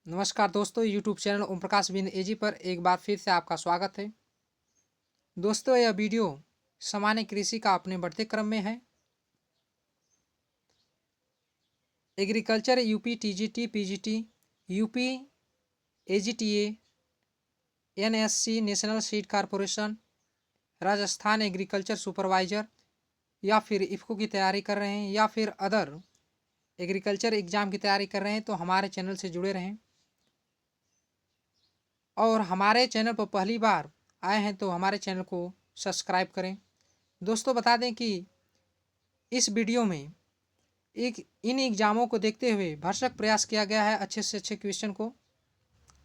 नमस्कार दोस्तों, YouTube channel Om Prakash बिन एजी पर एक बार फिर से आपका स्वागत है। दोस्तों, यह वीडियो सामान्य कृषि का अपने बढ़ते क्रम में है। Agriculture UP TGT PGT, UP AGTA, NSC national seed corporation, Rajasthan agriculture supervisor या फिर इफ़को की तैयारी कर रहे हैं या फिर अदर एग्रीकल्चर एग्ज़ाम की तैयारी कर रहे हैं तो हमारे चैनल से जुड़े रहें। और हमारे चैनल पर पहली बार आए हैं तो हमारे चैनल को सब्सक्राइब करें। दोस्तों, बता दें कि इस वीडियो में इन एग्ज़ामों को देखते हुए भरसक प्रयास किया गया है। अच्छे से अच्छे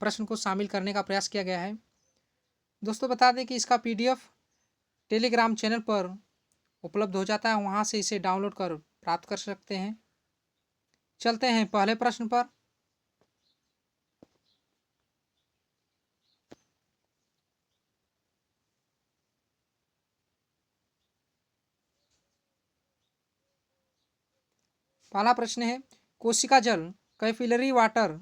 प्रश्न को शामिल करने का प्रयास किया गया है। दोस्तों, बता दें कि इसका पीडीएफ टेलीग्राम चैनल पर उपलब्ध हो जाता है, वहाँ से इसे डाउनलोड कर प्राप्त कर सकते हैं। चलते हैं पहले प्रश्न पर। पहला प्रश्न है, कोशिका जल कैपिलरी वाटर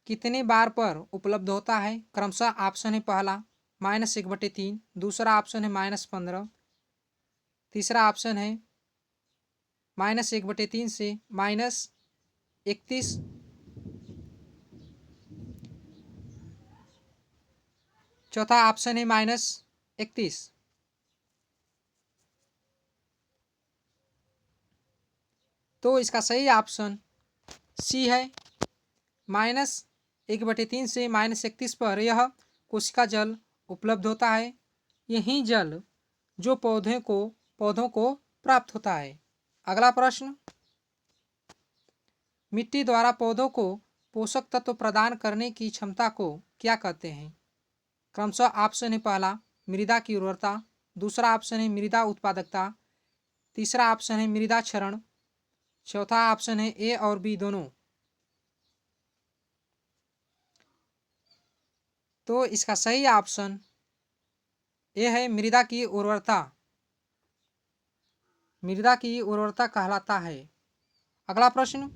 कितने बार पर उपलब्ध होता है? क्रमशः ऑप्शन है पहला -1/3, दूसरा ऑप्शन है -15, तीसरा ऑप्शन है -1/3 से -31, चौथा ऑप्शन है -31। तो इसका सही ऑप्शन सी है। -1/3 से -31 पर यह कोशिका जल उपलब्ध होता है। यही जल जो पौधों को प्राप्त होता है। अगला प्रश्न, मिट्टी द्वारा पौधों को पोषक तत्व प्रदान करने की क्षमता को क्या कहते हैं? क्रमशः ऑप्शन है पहला मृदा की उर्वरता, दूसरा ऑप्शन है मृदा उत्पादकता, तीसरा ऑप्शन है मृदा क्षरण, चौथा ऑप्शन है ए और बी दोनों। तो इसका सही ऑप्शन ए है मृदा की उर्वरता। मृदा की उर्वरता कहलाता है। अगला प्रश्न,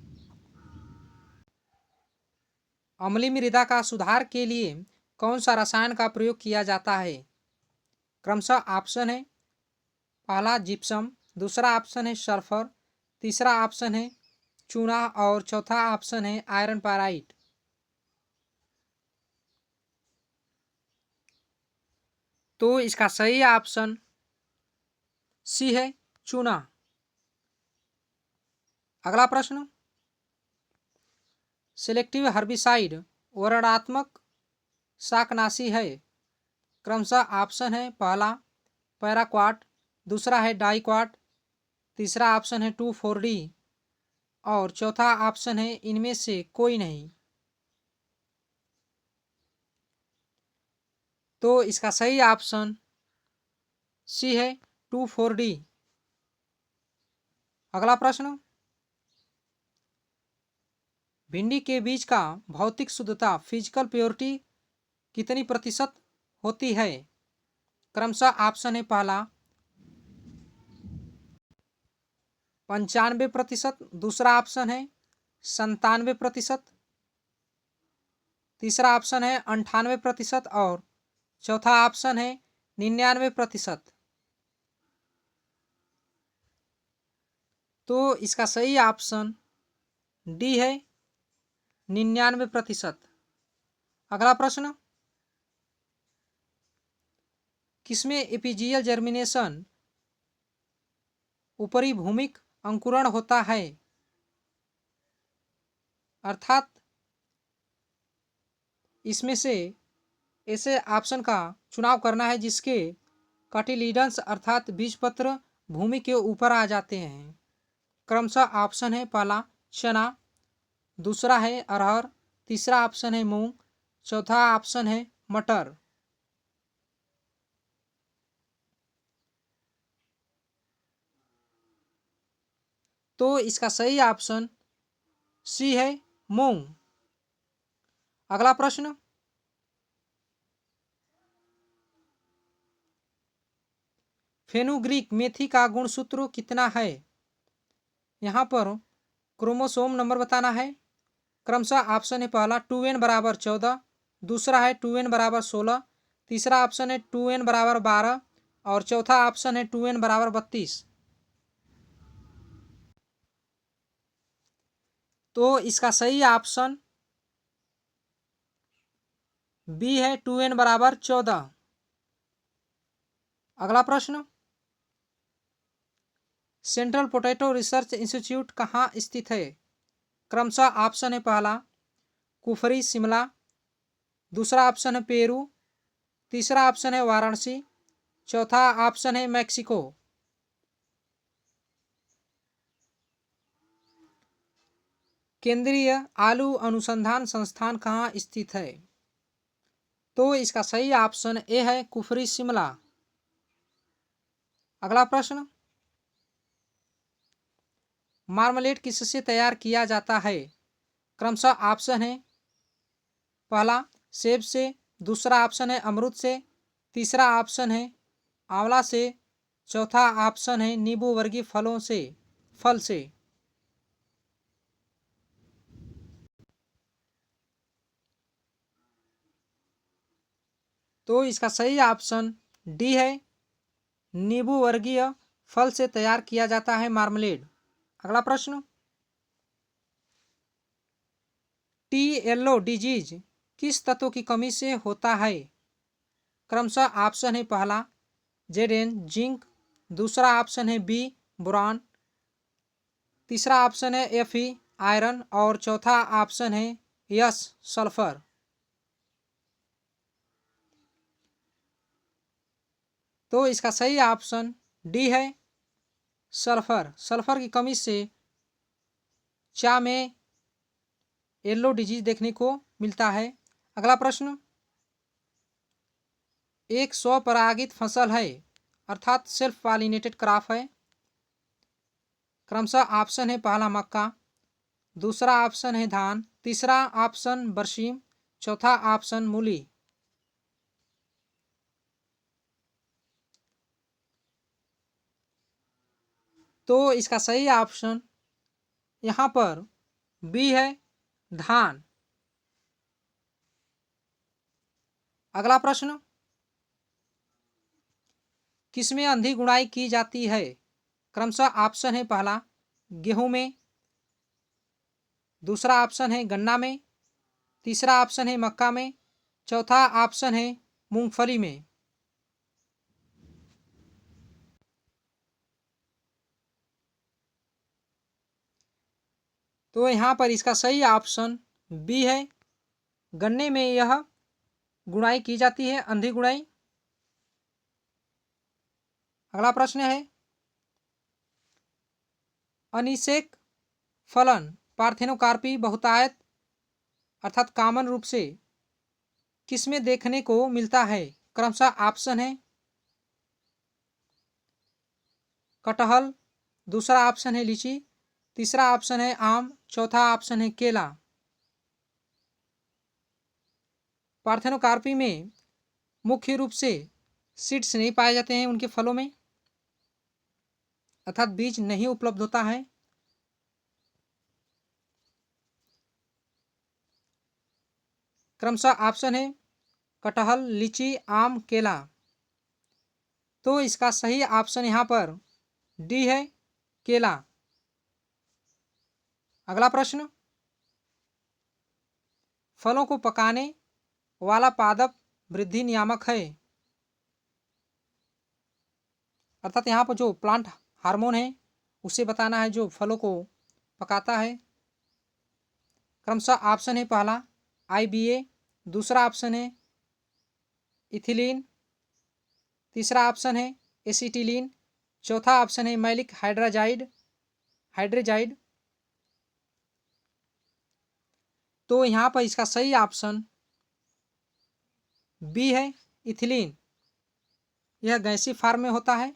अम्लीय मृदा का सुधार के लिए कौन सा रसायन का प्रयोग किया जाता है? क्रमशः ऑप्शन है पहला जिप्सम, दूसरा ऑप्शन है सल्फर, तीसरा ऑप्शन है चूना और चौथा ऑप्शन है आयरन पाराइट। तो इसका सही ऑप्शन सी है चूना। अगला प्रश्न, सिलेक्टिव हर्बिसाइड वर्णनात्मक शाकनाशी है। क्रमशः ऑप्शन है पहला पैराक्वाट, दूसरा है डाइक्वाट, तीसरा ऑप्शन है 2,4-D और चौथा ऑप्शन है इनमें से कोई नहीं। तो इसका सही ऑप्शन सी है 2,4-D। अगला प्रश्न, भिंडी के बीज का भौतिक शुद्धता फिजिकल प्योरिटी कितनी प्रतिशत होती है? क्रमशः ऑप्शन है पहला 95%, दूसरा ऑप्शन है 97%, तीसरा ऑप्शन है 98% और चौथा ऑप्शन है 99%। तो इसका सही ऑप्शन डी है 99%। अगला प्रश्न, किसमें एपीजियल जर्मिनेशन ऊपरी भूमिक अंकुरण होता है? अर्थात इसमें से ऐसे ऑप्शन का चुनाव करना है जिसके कटिलिडन्स अर्थात बीजपत्र भूमि के ऊपर आ जाते हैं। क्रमशः ऑप्शन है पहला चना, दूसरा है अरहर, तीसरा ऑप्शन है मूंग, चौथा ऑप्शन है मटर। तो इसका सही ऑप्शन सी है मूंग। अगला प्रश्न, फेनुग्रीक मेथी का गुणसूत्र कितना है? यहाँ पर क्रोमोसोम नंबर बताना है, क्रमशः ऑप्शन है पहला 2n बराबर 14, दूसरा है 2n बराबर 16, तीसरा ऑप्शन है 2n बराबर 12 और चौथा ऑप्शन है 2n बराबर 32। तो इसका सही ऑप्शन बी है 2n बराबर 14। अगला प्रश्न, सेंट्रल पोटैटो रिसर्च इंस्टीट्यूट कहाँ स्थित है? क्रमशः ऑप्शन है पहला कुफरी शिमला, दूसरा ऑप्शन है पेरू, तीसरा ऑप्शन है वाराणसी, चौथा ऑप्शन है मैक्सिको। केंद्रीय आलू अनुसंधान संस्थान कहाँ स्थित है? तो इसका सही ऑप्शन ए है कुफरी शिमला। अगला प्रश्न, मार्मलेट किससे तैयार किया जाता है? क्रमशः ऑप्शन है पहला सेब से, दूसरा ऑप्शन है अमरूद से, तीसरा ऑप्शन है आंवला से, चौथा ऑप्शन है नींबू वर्गीय फल से। तो इसका सही ऑप्शन डी है, नींबू वर्गीय फल से तैयार किया जाता है मार्मलेड। अगला प्रश्न, टी येलो डिजीज किस तत्व की कमी से होता है? क्रमशः ऑप्शन है पहला जेडेन जिंक, दूसरा ऑप्शन है बी बोरान, तीसरा ऑप्शन है एफ आयरन और चौथा ऑप्शन है यस सल्फर। तो इसका सही ऑप्शन डी है सल्फर। सल्फर की कमी से चाय में येलो डिजीज देखने को मिलता है। अगला प्रश्न, एक स्वपरागित फसल है अर्थात सेल्फ पॉलिनेटेड क्रॉप है। क्रमशः ऑप्शन है पहला मक्का, दूसरा ऑप्शन है धान, तीसरा ऑप्शन बरसीम, चौथा ऑप्शन मूली। तो इसका सही ऑप्शन यहाँ पर बी है धान। अगला प्रश्न, किसमें अंधी गुड़ाई की जाती है? क्रमशः ऑप्शन है पहला गेहूं में, दूसरा ऑप्शन है गन्ना में, तीसरा ऑप्शन है मक्का में, चौथा ऑप्शन है मूंगफली में। तो यहाँ पर इसका सही ऑप्शन बी है, गन्ने में यह गुड़ाई की जाती है, अंधी गुड़ाई। अगला प्रश्न है, अनिषेक फलन पार्थेनोकार्पी बहुतायत अर्थात कॉमन रूप से किसमें देखने को मिलता है? क्रमशः ऑप्शन है कटहल, दूसरा ऑप्शन है लीची, तीसरा ऑप्शन है आम, चौथा ऑप्शन है केला। पार्थेनोकार्पी में मुख्य रूप से सीड्स नहीं पाए जाते हैं उनके फलों में, अर्थात बीज नहीं उपलब्ध होता है। क्रमशः ऑप्शन है कटहल, लीची, आम, केला। तो इसका सही ऑप्शन यहाँ पर डी है केला। अगला प्रश्न, फलों को पकाने वाला पादप वृद्धि नियामक है, अर्थात यहाँ पर जो प्लांट हार्मोन है उसे बताना है जो फलों को पकाता है। क्रमशः ऑप्शन है पहला IBA, दूसरा ऑप्शन है इथिलीन, तीसरा ऑप्शन है एसिटिलीन, चौथा ऑप्शन है मैलिक हाइड्रेजाइड। तो यहाँ पर इसका सही ऑप्शन बी है इथिलीन, यह गैसीय फॉर्म में होता है।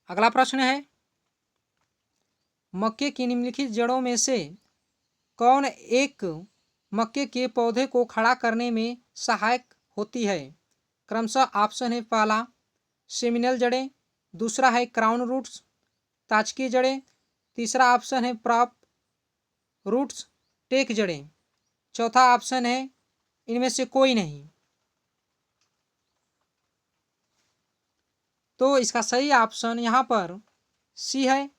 अगला प्रश्न है, मक्के की निम्नलिखित जड़ों में से कौन एक मक्के के पौधे को खड़ा करने में सहायक होती है? क्रमशः ऑप्शन है पहला सेमिनल जड़ें, दूसरा है क्राउन रूट्स ताजकी जड़ें, तीसरा ऑप्शन है प्रॉप रूट्स टेक जड़ें। चौथा ऑप्शन है इनमें से कोई नहीं। तो इसका सही ऑप्शन यहाँ पर सी है,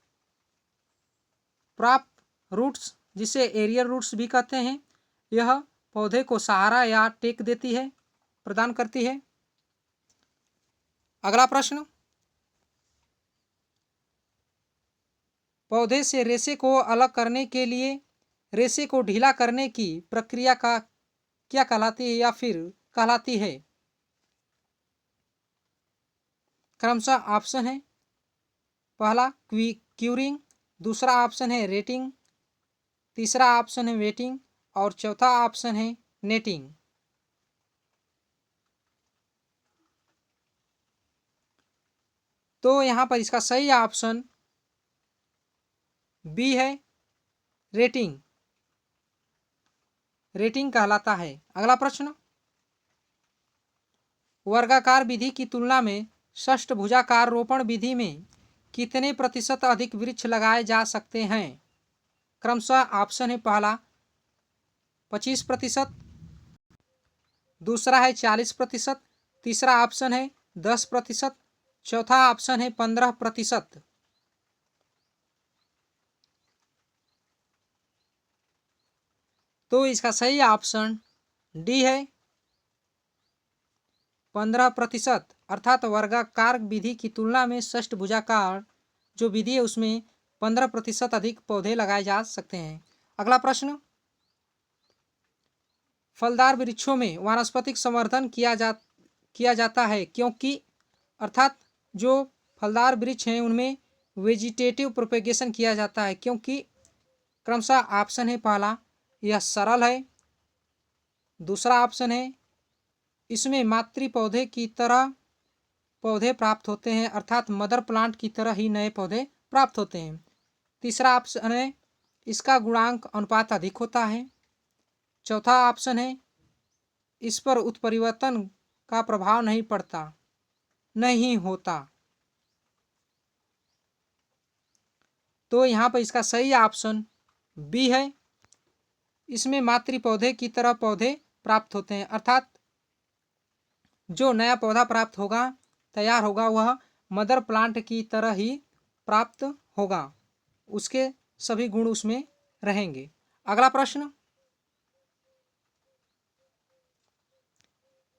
प्रॉप रूट्स, जिसे एरियल रूट्स भी कहते हैं। यह पौधे को सहारा या टेक देती है, प्रदान करती है। अगला प्रश्न, पौधे से रेशे को अलग करने के लिए रेशे को ढीला करने की प्रक्रिया का क्या कहलाती है या फिर कहलाती है? क्रमशः ऑप्शन है, पहला क्यूरिंग, दूसरा ऑप्शन है रेटिंग, तीसरा ऑप्शन है वेटिंग और चौथा ऑप्शन है नेटिंग। तो यहाँ पर इसका सही ऑप्शन बी है, रेटिंग। रेटिंग कहलाता है। अगला प्रश्न, वर्गाकार विधि की तुलना में षष्ठभुजाकार रोपण विधि में कितने प्रतिशत अधिक वृक्ष लगाए जा सकते हैं? क्रमशः ऑप्शन है, पहला 25%, दूसरा है 40%, तीसरा ऑप्शन है 10%, चौथा ऑप्शन है 15%। तो इसका सही ऑप्शन डी है, 15%। अर्थात वर्गाकार विधि की तुलना में षष्ठभुजाकार जो विधि है उसमें 15% अधिक पौधे लगाए जा सकते हैं। अगला प्रश्न, फलदार वृक्षों में वानस्पतिक संवर्धन किया जाता है क्योंकि, अर्थात जो फलदार वृक्ष हैं उनमें वेजिटेटिव प्रोपेगेशन किया जाता है क्योंकि क्रमशः ऑप्शन है, पहला यह सरल है, दूसरा ऑप्शन है इसमें मातृ पौधे की तरह पौधे प्राप्त होते हैं, अर्थात मदर प्लांट की तरह ही नए पौधे प्राप्त होते हैं, तीसरा ऑप्शन है इसका गुणांक अनुपात अधिक होता है, चौथा ऑप्शन है इस पर उत्परिवर्तन का प्रभाव नहीं होता। तो यहाँ पर इसका सही ऑप्शन बी है, इसमें मातृ पौधे की तरह पौधे प्राप्त होते हैं, अर्थात जो नया पौधा प्राप्त होगा, तैयार होगा, वह मदर प्लांट की तरह ही प्राप्त होगा, उसके सभी गुण उसमें रहेंगे। अगला प्रश्न,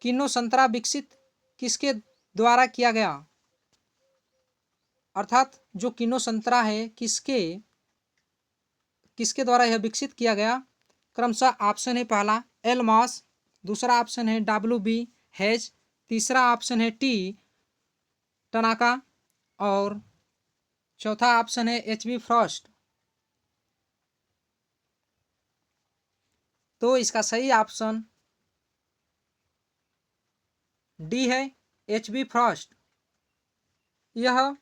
किन्नो संतरा विकसित किसके द्वारा किया गया? अर्थात जो किन्नो संतरा है किसके द्वारा यह विकसित किया गया? क्रमशः ऑप्शन है, पहला एलमॉस, दूसरा ऑप्शन है WB हेज, तीसरा ऑप्शन है टी टनाका और चौथा ऑप्शन है HB फ्रॉस्ट। तो इसका सही ऑप्शन डी है, HB फ्रॉस्ट। यह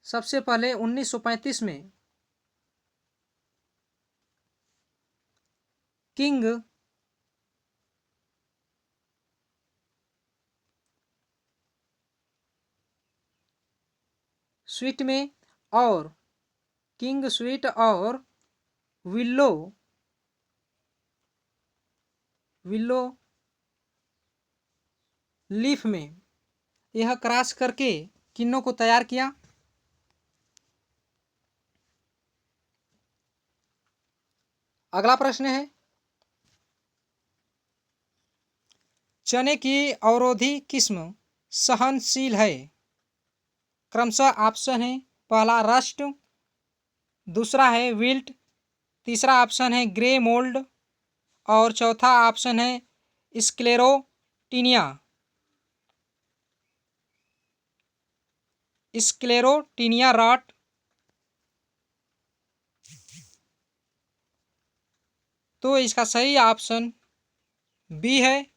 सबसे पहले 1935 में किंग स्वीट में और किंग स्वीट और विल्लो लीफ में यह क्रॉस करके किन्नों को तैयार किया। अगला प्रश्न है, चने की अवरोधी किस्म सहनशील है? क्रमशः ऑप्शन है, पहला रस्ट, दूसरा है विल्ट, तीसरा ऑप्शन है ग्रे मोल्ड और चौथा ऑप्शन है स्क्लेरोटीनिया रॉट। तो इसका सही ऑप्शन बी है,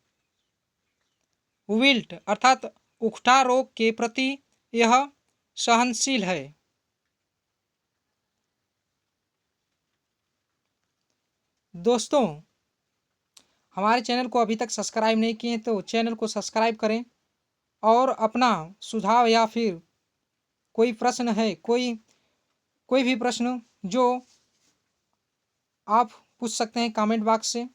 विल्ट, अर्थात उकठा रोग के प्रति यह सहनशील है। दोस्तों, हमारे चैनल को अभी तक सब्सक्राइब नहीं किए तो चैनल को सब्सक्राइब करें और अपना सुझाव या फिर कोई प्रश्न है, कोई कोई भी प्रश्न जो आप पूछ सकते हैं कमेंट बॉक्स से।